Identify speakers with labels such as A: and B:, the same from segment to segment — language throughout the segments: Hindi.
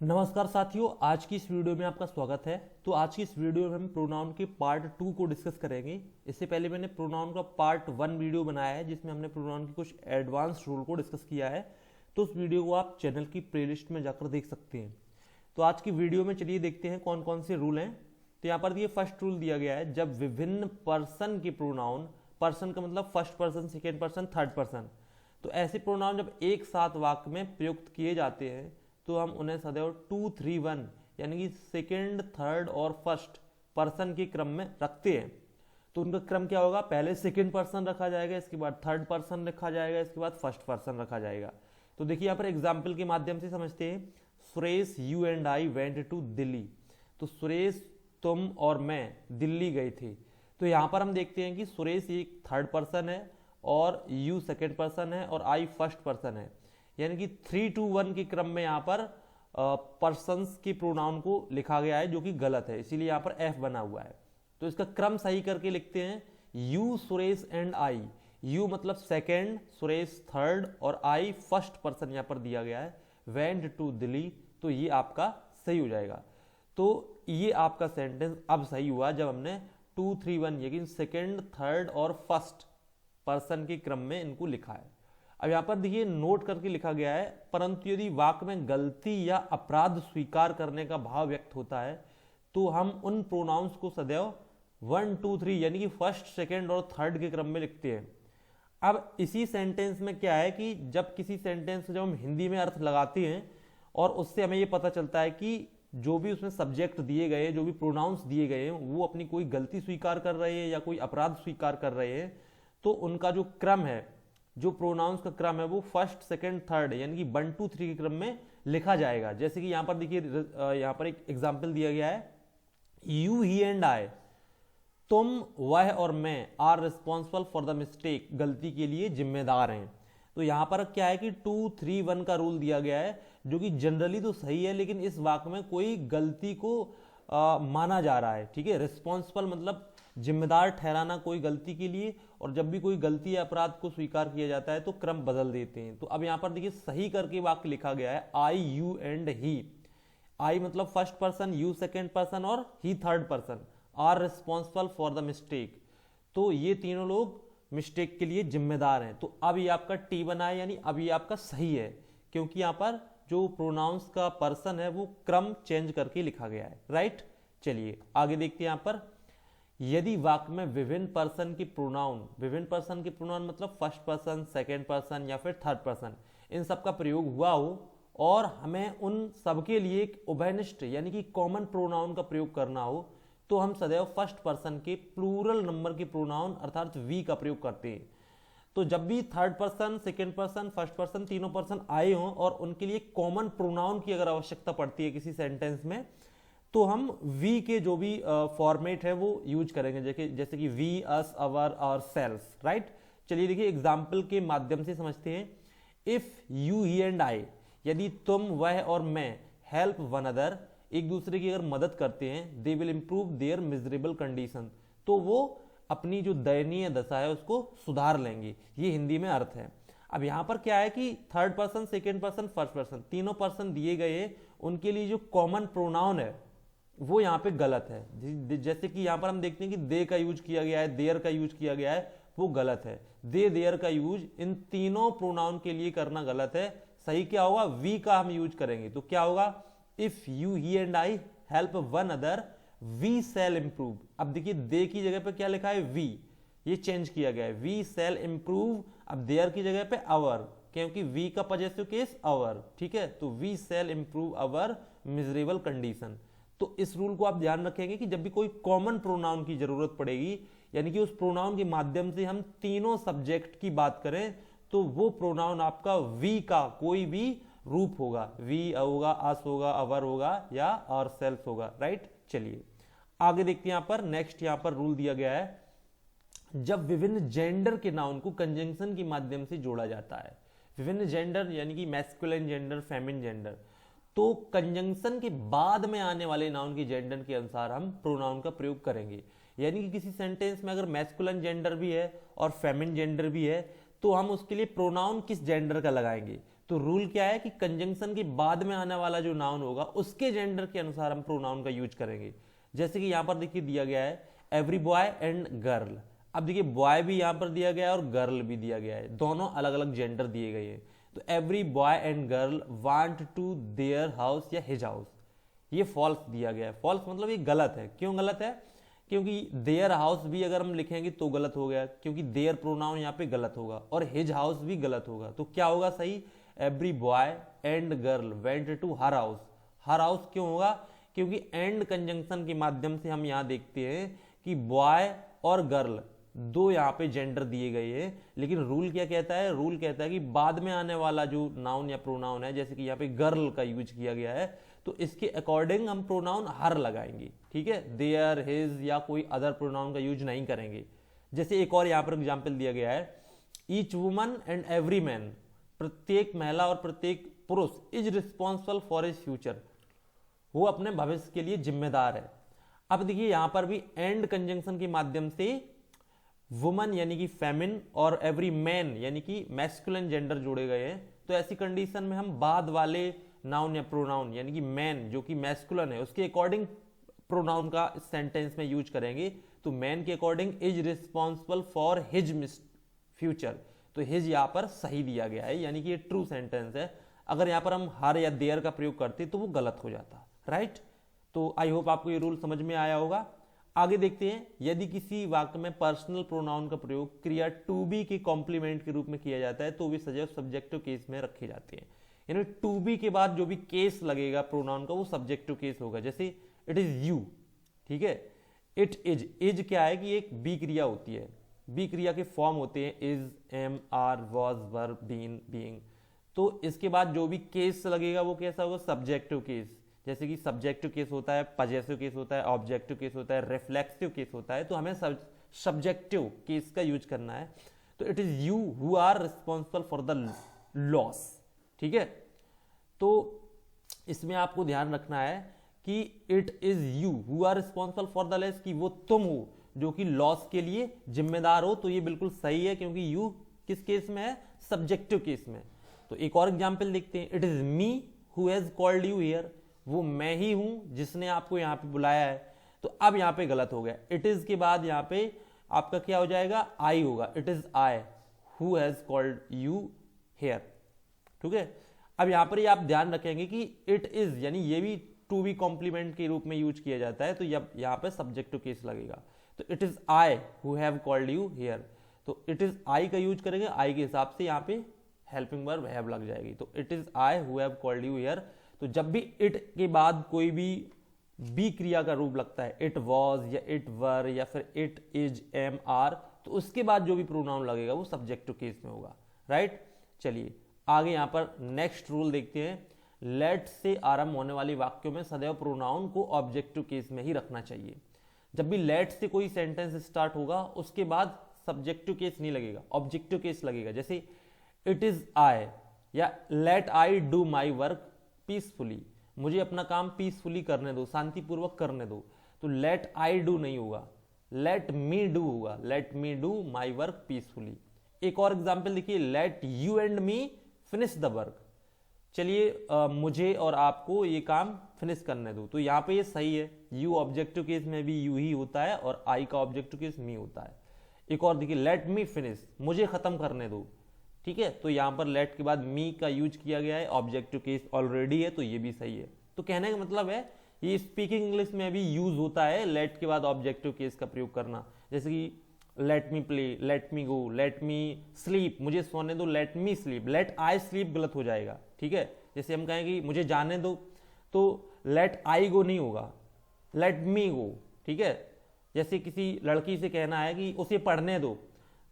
A: नमस्कार साथियों, आज की इस वीडियो में आपका स्वागत है। तो आज की इस वीडियो में हम प्रोनाउन के पार्ट 2 को डिस्कस करेंगे। इससे पहले मैंने प्रोनाउन का पार्ट 1 वीडियो बनाया है जिसमें हमने प्रोनाउन की कुछ एडवांस रूल को डिस्कस किया है। तो उस वीडियो को आप चैनल की प्लेलिस्ट में जाकर देख सकते हैं। तो आज की वीडियो में चलिए देखते हैं कौन कौन से रूल हैं। तो यहाँ पर ये फर्स्ट रूल दिया गया है, जब विभिन्न पर्सन के प्रोनाउन, पर्सन का मतलब first person, second person, third person, तो ऐसे प्रोनाउन जब एक साथ वाक्य में प्रयुक्त किए जाते हैं तो हम उन्हें सदैव 2, 3, 1 यानी कि सेकेंड, थर्ड और फर्स्ट पर्सन के क्रम में रखते हैं। तो उनका क्रम क्या होगा? पहले सेकेंड पर्सन रखा जाएगा, इसके बाद थर्ड पर्सन रखा जाएगा, इसके बाद फर्स्ट पर्सन रखा जाएगा। तो देखिए यहाँ पर एग्जाम्पल के माध्यम से समझते हैं। Suresh, you and I went to Delhi. तो सुरेश, तुम और मैं दिल्ली गए थे। तो यहाँ पर हम देखते हैं कि सुरेश एक थर्ड पर्सन है और यू सेकेंड पर्सन है और आई फर्स्ट पर्सन है, यानी कि 3, 2, 1 के क्रम में यहाँ पर पर्सन्स के प्रोनाउन को लिखा गया है, जो कि गलत है, इसीलिए यहाँ पर एफ बना हुआ है। तो इसका क्रम सही करके लिखते हैं, you, Suresh and I. You मतलब सेकेंड, सुरेश थर्ड और आई फर्स्ट पर्सन यहाँ पर दिया गया है। वेंट टू दिल्ली, तो ये आपका सही हो जाएगा। तो ये आपका सेंटेंस अब सही हुआ जब हमने 2, 3, 1 यानी सेकेंड, थर्ड और फर्स्ट पर्सन के क्रम में इनको लिखा है। अब यहाँ पर देखिए नोट करके लिखा गया है, परंतु यदि वाक्य में गलती या अपराध स्वीकार करने का भाव व्यक्त होता है तो हम उन प्रोनाउंस को सदैव 1, 2, 3 यानी कि फर्स्ट, सेकेंड और थर्ड के क्रम में लिखते हैं। अब इसी सेंटेंस में क्या है कि जब किसी सेंटेंस जब हम हिंदी में अर्थ लगाते हैं और उससे हमें ये पता चलता है कि जो भी उसमें सब्जेक्ट दिए गए, जो भी प्रोनाउंस दिए गए हैं, वो अपनी कोई गलती स्वीकार कर रहे हैं या कोई अपराध स्वीकार कर रहे हैं, तो उनका जो क्रम है, जो प्रोनाउंस का क्रम है, वो फर्स्ट, सेकंड, थर्ड यानी कि 1, 2, 3 के क्रम में लिखा जाएगा। जैसे कि यहां पर देखिए, यहां पर एक एग्जांपल दिया गया है, यू, ही एंड आई, तुम, वह और मैं, are responsible for the mistake, गलती के लिए जिम्मेदार हैं। तो यहां पर क्या है कि 2, 3, 1 का रूल दिया गया है, जो कि जनरली तो सही है, लेकिन इस वाक्य में कोई गलती को माना जा रहा है। ठीक है, रिस्पॉन्सिबल मतलब जिम्मेदार ठहराना कोई गलती के लिए, और जब भी कोई गलती या अपराध को स्वीकार किया जाता है तो क्रम बदल देते हैं। तो अब यहां पर देखिए सही करके वाक्य लिखा गया है, आई, यू एंड ही। आई मतलब first person, you second person और he third person, are responsible for the mistake. तो ये तीनों लोग मिस्टेक के लिए जिम्मेदार हैं। तो अब ये आपका टी बना है, यानी अब ये आपका सही है, क्योंकि यहां पर जो प्रोनाउंस का पर्सन है वो क्रम चेंज करके लिखा गया है। राइट, चलिए आगे देखते हैं। यहां पर यदि वाक्य में विभिन्न पर्सन के प्रोनाउन मतलब फर्स्ट पर्सन, सेकेंड पर्सन या फिर थर्ड पर्सन, इन सब का प्रयोग हुआ हो और हमें उन सबके लिए एक उभयनिष्ठ यानी कि कॉमन प्रोनाउन का प्रयोग करना हो, तो हम सदैव फर्स्ट पर्सन के प्लूरल नंबर के प्रोनाउन अर्थात वी का प्रयोग करते हैं। तो जब भी third person, second person, first person, तीनों पर्सन आए हों और उनके लिए कॉमन प्रोनाउन की अगर आवश्यकता पड़ती है किसी सेंटेंस में, तो हम वी के जो भी फॉर्मेट है वो यूज करेंगे, जैसे कि वी, अस, अवर और सेल्स। राइट, चलिए देखिए एग्जाम्पल के माध्यम से समझते हैं। इफ यू, ही एंड आई, यदि तुम, वह और मैं, हेल्प वन अदर, एक दूसरे की अगर मदद करते हैं, they will improve there miserable condition, तो वो अपनी जो दयनीय दशा है उसको सुधार लेंगे। ये हिंदी में अर्थ है। अब यहां पर क्या है कि third person, second person, first person, तीनों पर्सन दिए गए हैं, उनके लिए जो कॉमन प्रोनाउन है वो यहाँ पे गलत है। जैसे कि यहाँ पर हम देखते हैं कि दे का यूज किया गया है, देयर का यूज किया गया है, वो गलत है। दे, देयर का यूज इन तीनों प्रोनाउन के लिए करना गलत है। सही क्या होगा? वी का हम यूज करेंगे। तो क्या होगा? If you, he and I help one other, we shall improve. अब देखिए दे की जगह पे क्या लिखा है? वी, ये चेंज किया गया है, वी शैल इंप्रूव। अब देयर की जगह पे अवर, क्योंकि वी का पॉजेसिव केस अवर। ठीक है, तो we shall improve our miserable condition. तो इस रूल को आप ध्यान रखेंगे कि जब भी कोई कॉमन प्रोनाउन की जरूरत पड़ेगी, यानी कि उस प्रोनाउन के माध्यम से हम तीनों सब्जेक्ट की बात करें, तो वो प्रोनाउन आपका वी का कोई भी रूप होगा। वी होगा, अस होगा, अवर होगा या और सेल्फ होगा। राइट, चलिए आगे देखते हैं। यहां पर नेक्स्ट यहां पर रूल दिया गया है, जब विभिन्न जेंडर के नाउन को कंजंक्शन के माध्यम से जोड़ा जाता है। विभिन्न जेंडर यानी कि मैस्कुलिन जेंडर, फेमिनिन जेंडर, तो कंजंक्शन के बाद में आने वाले नाउन की जेंडर के अनुसार हम प्रोनाउन का प्रयोग करेंगे। यानी कि किसी सेंटेंस में अगर मैस्कुलिन जेंडर भी है और फेमिनिन जेंडर भी है, तो हम उसके लिए प्रोनाउन किस जेंडर का लगाएंगे। तो रूल क्या है कि कंजंक्शन के बाद में आने वाला जो नाउन होगा उसके जेंडर के अनुसार हम प्रोनाउन का यूज करेंगे। जैसे कि यहां पर देखिए दिया गया है एवरी बॉय एंड गर्ल। अब देखिए बॉय भी यहां पर दिया गया है और गर्ल भी दिया गया है, दोनों अलग अलग जेंडर दिए गए हैं। तो every boy and girl want to their house या हिज हाउस, ये फॉल्स दिया गया है। फॉल्स मतलब ये गलत है। क्यों गलत है? क्योंकि देयर हाउस भी अगर हम लिखेंगे तो गलत हो गया, क्योंकि देयर प्रोनाउन यहाँ पे गलत होगा, और हिज हाउस भी गलत होगा। तो क्या होगा सही? Every boy and girl went to her house. Her house क्यों होगा? क्योंकि एंड कंजंक्शन के माध्यम से हम यहाँ देखते हैं कि बॉय और गर्ल दो यहाँ पे जेंडर दिए गए हैं, लेकिन रूल क्या कहता है? रूल कहता है कि बाद में आने वाला जो नाउन या प्रोनाउन है, जैसे कि यहाँ पे गर्ल का यूज किया गया है, तो इसके अकॉर्डिंग हम प्रोनाउन हर लगाएंगे। ठीक है, देयर, हिज या कोई अदर प्रोनाउन का यूज नहीं करेंगे। जैसे एक और यहाँ पर एग्जाम्पल दिया गया है, each woman and every man, प्रत्येक महिला और प्रत्येक पुरुष is responsible for his future, वो अपने भविष्य के लिए जिम्मेदार है। अब देखिए यहां पर भी एंड कंजंक्शन के माध्यम से वुमन यानी कि फेमिन और एवरी मैन यानी कि मैस्कुलिन जेंडर जोड़े गए हैं। तो ऐसी कंडीशन में हम बाद वाले नाउन या प्रोनाउन यानी कि मैन जो कि मैस्कुलिन है उसके अकॉर्डिंग प्रोनाउन का इस सेंटेंस में यूज करेंगे। तो मैन के according is responsible for his future, तो हिज यहाँ पर सही दिया गया है, यानी कि ये ट्रू सेंटेंस है। अगर यहाँ पर हम हर या देयर का प्रयोग करते तो वो गलत हो जाता। राइट, तो आई होप आपको ये रूल समझ में आया होगा। आगे देखते हैं, यदि किसी वाक्य में पर्सनल प्रोनाउन का प्रयोग क्रिया टू बी के कॉम्प्लीमेंट के रूप में किया जाता है तो वे सदैव सब्जेक्टिव केस में रखे जाते हैं। यानी टू बी के बाद जो भी केस लगेगा प्रोनाउन का वो सब्जेक्टिव केस होगा। जैसे इट इज यू, ठीक है, इट इज, इज क्या है कि एक बी क्रिया होती है, बी क्रिया के फॉर्म होते हैं is, am, are, was, verb, been, being. तो इसके बाद जो भी केस लगेगा वो कैसा होगा? Subjective case. जैसे कि सब्जेक्टिव केस होता है, पजेसिव केस होता है, ऑब्जेक्टिव केस होता है, रिफ्लेक्सिव केस होता है। तो हमें सब्जेक्टिव केस का यूज करना है। तो it is you who are responsible for the loss. ठीक है, तो इसमें आपको ध्यान रखना है कि it is you who are responsible for the loss, कि वो तुम हो जो कि लॉस के लिए जिम्मेदार हो। तो ये बिल्कुल सही है, क्योंकि यू किस केस में है? सब्जेक्टिव केस में। तो एक और एग्जाम्पल देखते हैं, it is me who has called you here, वो मैं ही हूं जिसने आपको यहां पे बुलाया है। तो अब यहां पे गलत हो गया, इट इज के बाद यहां पे आपका क्या हो जाएगा? आई होगा। It is I who has called you here. ठीक है, अब यहां पर ही आप ध्यान रखेंगे कि इट इज यानी ये भी टू बी कॉम्प्लीमेंट के रूप में यूज किया जाता है, तो यहां पे सब्जेक्टिव केस लगेगा। तो it is I who have called you here, तो इट इज आई का यूज करेंगे, आई के हिसाब से यहाँ पे हेल्पिंग वर्ब हैव लग जाएगी। तो it is I who have called you here. तो जब भी इट के बाद कोई भी बी क्रिया का रूप लगता है, इट वॉज या इट वर या फिर इट इज, एम, आर, तो उसके बाद जो भी प्रोनाउन लगेगा वो सब्जेक्टिव केस में होगा। राइट, चलिए आगे यहां पर नेक्स्ट रूल देखते हैं। लेट से आरंभ होने वाली वाक्यों में सदैव प्रोनाउन को ऑब्जेक्टिव केस में ही रखना चाहिए। जब भी लेट से कोई सेंटेंस स्टार्ट होगा उसके बाद सब्जेक्टिव केस नहीं लगेगा, ऑब्जेक्टिव केस लगेगा। जैसे इट इज आई या let I do my work peacefully, मुझे अपना काम पीसफुली करने दो, शांतिपूर्वक करने दो। तो लेट आई डू नहीं होगा, लेट मी डू होगा, let me do my work peacefully. एक और एग्जाम्पल देखिए, let you and me finish the work, चलिए मुझे और आपको ये काम फिनिश करने दो। तो यहाँ पे ये सही है, यू ऑब्जेक्टिव केस में भी यू ही होता है और आई का ऑब्जेक्टिव केस मी होता है। एक और देखिए, लेट मी फिनिश, मुझे खत्म करने दो। ठीक है, तो यहां पर लेट के बाद मी का यूज किया गया है, ऑब्जेक्टिव केस ऑलरेडी है, तो ये भी सही है। तो कहने का मतलब है ये स्पीकिंग इंग्लिश में भी यूज होता है लेट के बाद ऑब्जेक्टिव केस का प्रयोग करना। जैसे कि let me play, let me go, let me sleep, मुझे सोने दो, let me sleep. Let I sleep गलत हो जाएगा। ठीक है, जैसे हम कहें कि मुझे जाने दो, तो लेट आई गो नहीं होगा, लेट मी गो। ठीक है, जैसे किसी लड़की से कहना है कि उसे पढ़ने दो,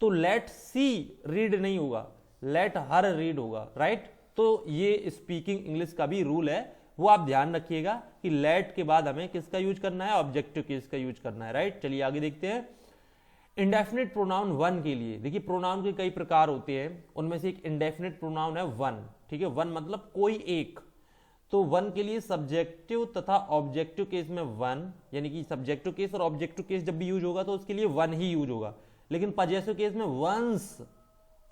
A: तो लेट सी रीड नहीं होगा, लेट हर रीड होगा। राइट, तो ये स्पीकिंग इंग्लिश का भी रूल है, वो आप ध्यान रखिएगा कि लेट के बाद हमें किसका यूज करना है? ऑब्जेक्टिव केस का यूज करना है। राइट, चलिए आगे देखते हैं। इंडेफिनिट प्रोनाउन वन के लिए देखिए, प्रोनाउन के कई प्रकार होते हैं, उनमें से एक इंडेफिनिट प्रोनाउन है वन। ठीक है, वन मतलब कोई एक। तो वन के लिए सब्जेक्टिव तथा ऑब्जेक्टिव केस में वन, यानी कि सब्जेक्टिव केस और ऑब्जेक्टिव केस जब भी यूज होगा तो उसके लिए वन ही यूज होगा। लेकिन पजेसिव केस में वंस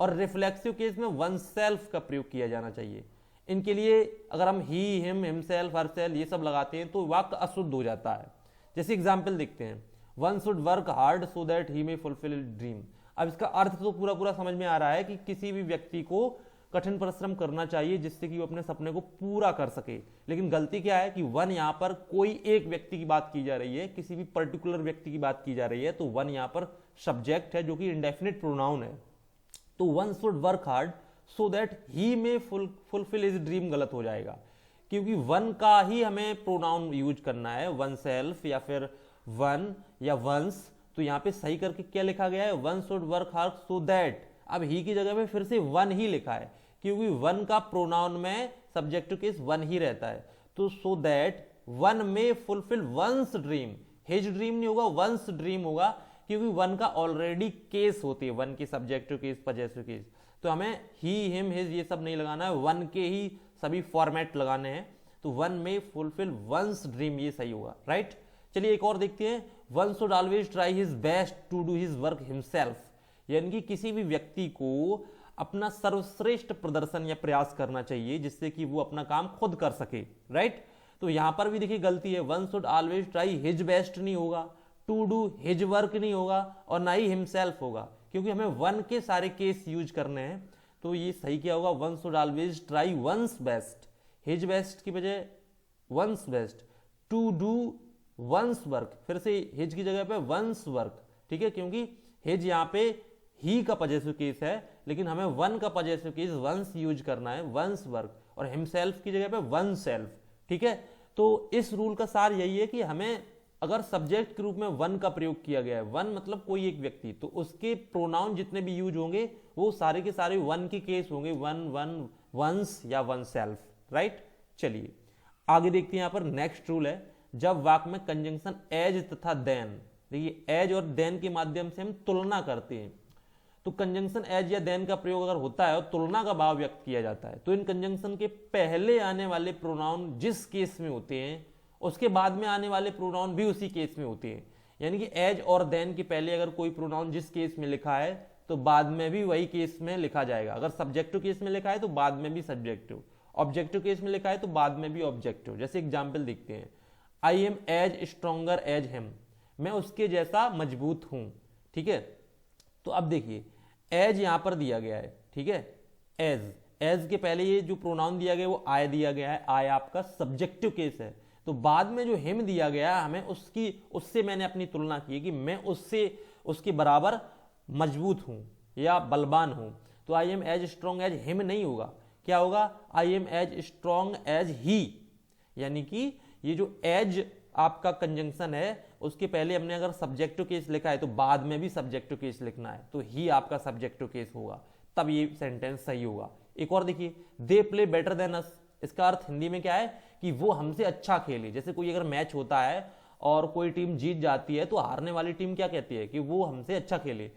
A: और रिफ्लेक्सिव केस में वन सेल्फ का प्रयोग किया जाना चाहिए। इनके लिए अगर हम ही, हिम, हिमसेल्फ, हरसेल्फ ये सब लगाते हैं तो वाक्य अशुद्ध हो जाता है। जैसे एग्जाम्पल देखते हैं, one should work hard so that he may fulfil dream. अब इसका अर्थ तो पूरा पूरा समझ में आ रहा है कि किसी भी व्यक्ति को कठिन परिश्रम करना चाहिए जिससे कि वो अपने सपने को पूरा कर सके। लेकिन गलती क्या है कि वन यहाँ पर कोई एक व्यक्ति की बात की जा रही है, किसी भी पर्टिकुलर व्यक्ति की बात की जा रही है, तो वन यहाँ पर सब्जेक्ट है जो कि इंडेफिनिट प्रोनाउन है। तो one should work hard so that he may fulfil his dream गलत हो जाएगा, क्योंकि वन का ही हमें प्रोनाउन यूज करना है, वन सेल्फ या फिर वन या वंस। तो यहाँ पे सही करके क्या लिखा गया है, one should work hard so that. अब ही की जगह पे फिर से वन ही लिखा है, क्योंकि वन का प्रोनाउन में सब्जेक्टिव केस वन ही रहता है। तो so that one may fulfil one's dream, his dream नहीं होगा, वंस ड्रीम होगा, क्योंकि वन का ऑलरेडी केस होती है, वन की सब्जेक्टिव केस, पजेसिव केस। तो हमें ही, हिम, हिज ये सब नहीं लगाना है, वन के ही सभी फॉर्मेट लगाने हैं। तो one may fulfil one's dream, ये सही होगा, राइट। चलिए एक और देखते हैं, one should always try his best to do his work himself, यानी कि किसी भी व्यक्ति को अपना सर्वश्रेष्ठ प्रदर्शन या प्रयास करना चाहिए जिससे कि वो अपना काम खुद कर सके, राइट। तो यहां पर भी देखिए गलती है, one should always try his best नहीं होगा, टू डू हिज वर्क नहीं होगा और ना ही हिमसेल्फ होगा, क्योंकि हमें वन के सारे केस यूज करने हैं। तो ये सही क्या होगा, one should always try one's best, his best की बजाय one's best, to do one's work, फिर से हिज की जगह पे वंस वर्क, ठीक है, क्योंकि हिज यहाँ पे ही का पजेसिव केस है, लेकिन हमें वन का पजेसिव केस वंस यूज करना है, वंस वर्क, और हिमसेल्फ की जगह पे वन सेल्फ, ठीक है। तो इस रूल का सार यही है कि हमें अगर सब्जेक्ट के रूप में वन का प्रयोग किया गया है, वन मतलब कोई एक व्यक्ति, तो उसके प्रोनाउन जितने भी यूज होंगे वो सारे के सारे वन के केस होंगे, वन, वन, वंस या वन सेल्फ, राइट। चलिए आगे देखते हैं, यहाँ पर नेक्स्ट रूल है, जब वाक्य में कंजंक्शन एज तथा देन, देखिए एज और देन के माध्यम से हम तुलना करते हैं, तो कंजंक्शन एज या देन का प्रयोग अगर होता है और तुलना का भाव व्यक्त किया जाता है, तो इन कंजंक्शन के पहले आने वाले प्रोनाउन जिस केस में होते हैं उसके बाद में आने वाले प्रोनाउन भी उसी केस में होते हैं। यानी कि एज और देन के पहले अगर कोई प्रोनाउन जिस केस में लिखा है तो बाद में भी वही केस में लिखा जाएगा। अगर सब्जेक्टिव केस में लिखा है तो बाद में भी सब्जेक्टिव, ऑब्जेक्टिव केस में लिखा है तो बाद में भी ऑब्जेक्टिव। जैसे एग्जाम्पल देखते हैं, I am as stronger as him, मैं उसके जैसा मजबूत हूं, ठीक है। तो अब देखिए एज यहां पर दिया गया है, ठीक है, एज, एज के पहले ये जो प्रोनाउन दिया गया है वो आई दिया गया है, आई आपका सब्जेक्टिव केस है। तो बाद में जो हिम दिया गया है हमें उससे मैंने अपनी तुलना की है कि मैं उसके बराबर मजबूत हूं या बलवान हूं। तो I am as strong as him नहीं होगा, क्या होगा, I am as strong as he. यानी कि ये जो एज आपका कंजंक्शन है उसके पहले हमने अगर सब्जेक्टिव केस लिखा है तो बाद में भी सब्जेक्टिव केस लिखना है, तो ही आपका सब्जेक्टिव केस होगा, तब ये सेंटेंस सही होगा। एक और देखिए, दे प्ले बेटर देन अस, इसका अर्थ हिंदी में क्या है कि वो हमसे अच्छा खेले। जैसे कोई अगर मैच होता है और कोई टीम जीत जाती है तो हारने वाली टीम क्या कहती है कि वो हमसे अच्छा खेले।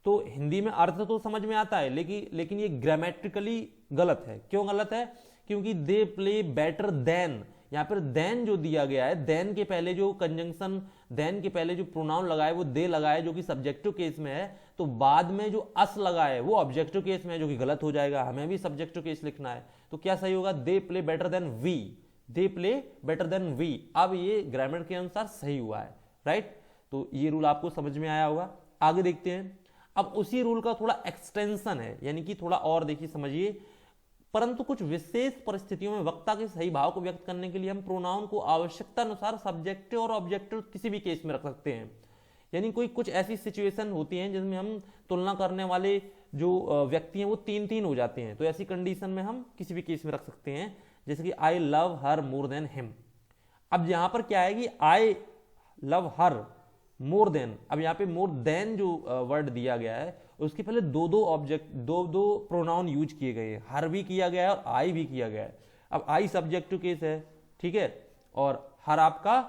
A: तो हिंदी में अर्थ तो समझ में आता है, लेकिन ये ग्रामेटिकली गलत है। क्यों गलत है, क्योंकि दे प्ले बेटर देन, यहाँ पर देन जो दिया गया है, देन के पहले जो कंजंक्शन, देन के पहले जो प्रोनाउन लगा है वो दे लगा है जो कि सब्जेक्टिव केस में है, तो बाद में जो अस लगा है वो ऑब्जेक्टिव केस में है जो कि गलत हो जाएगा, हमें भी सब्जेक्टिव केस लिखना है। तो क्या सही होगा, they play better than we, they play better than we. अब ये ग्रामर के अनुसार सही हुआ है, राइट। तो ये रूल आपको समझ में आया होगा। आगे देखते हैं, अब उसी रूल का थोड़ा एक्सटेंशन है, यानी कि थोड़ा और देखिए समझिए, परंतु कुछ विशेष परिस्थितियों में वक्ता के सही भाव को व्यक्त करने के लिए हम प्रोनाउन को आवश्यकता अनुसार सब्जेक्टिव और ऑब्जेक्टिव किसी भी केस में रख सकते हैं। यानी कोई कुछ ऐसी सिचुएशन होती है जिसमें हम तुलना करने वाले जो व्यक्ति हैं वो तीन तीन हो जाते हैं, तो ऐसी कंडीशन में हम किसी भी केस में रख सकते हैं। जैसे कि I love her more than him. अब यहां पर क्या है कि I love her more than, अब यहाँ पे मोर देन जो वर्ड दिया गया है उसके पहले दो प्रोनाउन यूज किए गए हैं, हर भी किया गया है और आई भी किया गया है। अब आई सब्जेक्टिव केस है, ठीक है, और हर आपका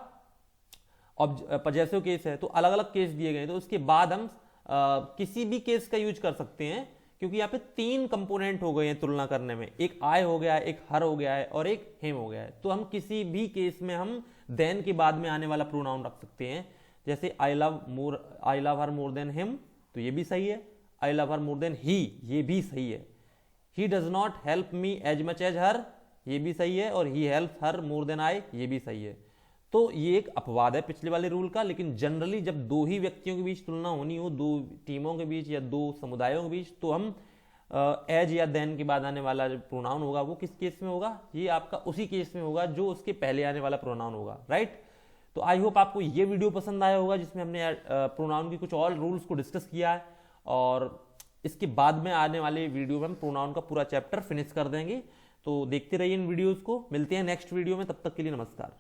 A: पजेसिव केस है, तो अलग अलग केस दिए गए हैं। तो उसके बाद हम किसी भी केस का यूज कर सकते हैं, क्योंकि यहाँ पे तीन कंपोनेंट हो गए हैं तुलना करने में, एक आई हो गया है, एक हर हो गया है और एक हिम हो गया है। तो हम किसी भी केस में हम देन के बाद में आने वाला प्रोनाउन रख सकते हैं। जैसे I love her more than him, तो ये भी सही है। I love her more then he, ये भी सही है। He does not help me as much as her, ये भी सही है। और ही help her more then I, ये भी सही है। तो ये एक अपवाद है पिछले वाले रूल का, लेकिन जनरली जब दो ही व्यक्तियों के बीच तुलना होनी हो, दो टीमों के बीच या दो समुदायों के बीच, तो हम एज या देन के बाद आने वाला जो प्रोनाउन होगा वो किस केस में होगा, ये आपका उसी केस में होगा जो उसके पहले आने वाला प्रोनाउन होगा, राइट। तो आई होप आपको ये वीडियो पसंद आया होगा, जिसमें हमने प्रोनाउन की कुछ और रूल्स को डिस्कस किया है, और इसके बाद में आने वाले वीडियो में हम प्रोनाउन का पूरा चैप्टर फिनिश कर देंगे। तो देखते रहिए इन वीडियोस को, मिलते हैं नेक्स्ट वीडियो में, तब तक के लिए नमस्कार।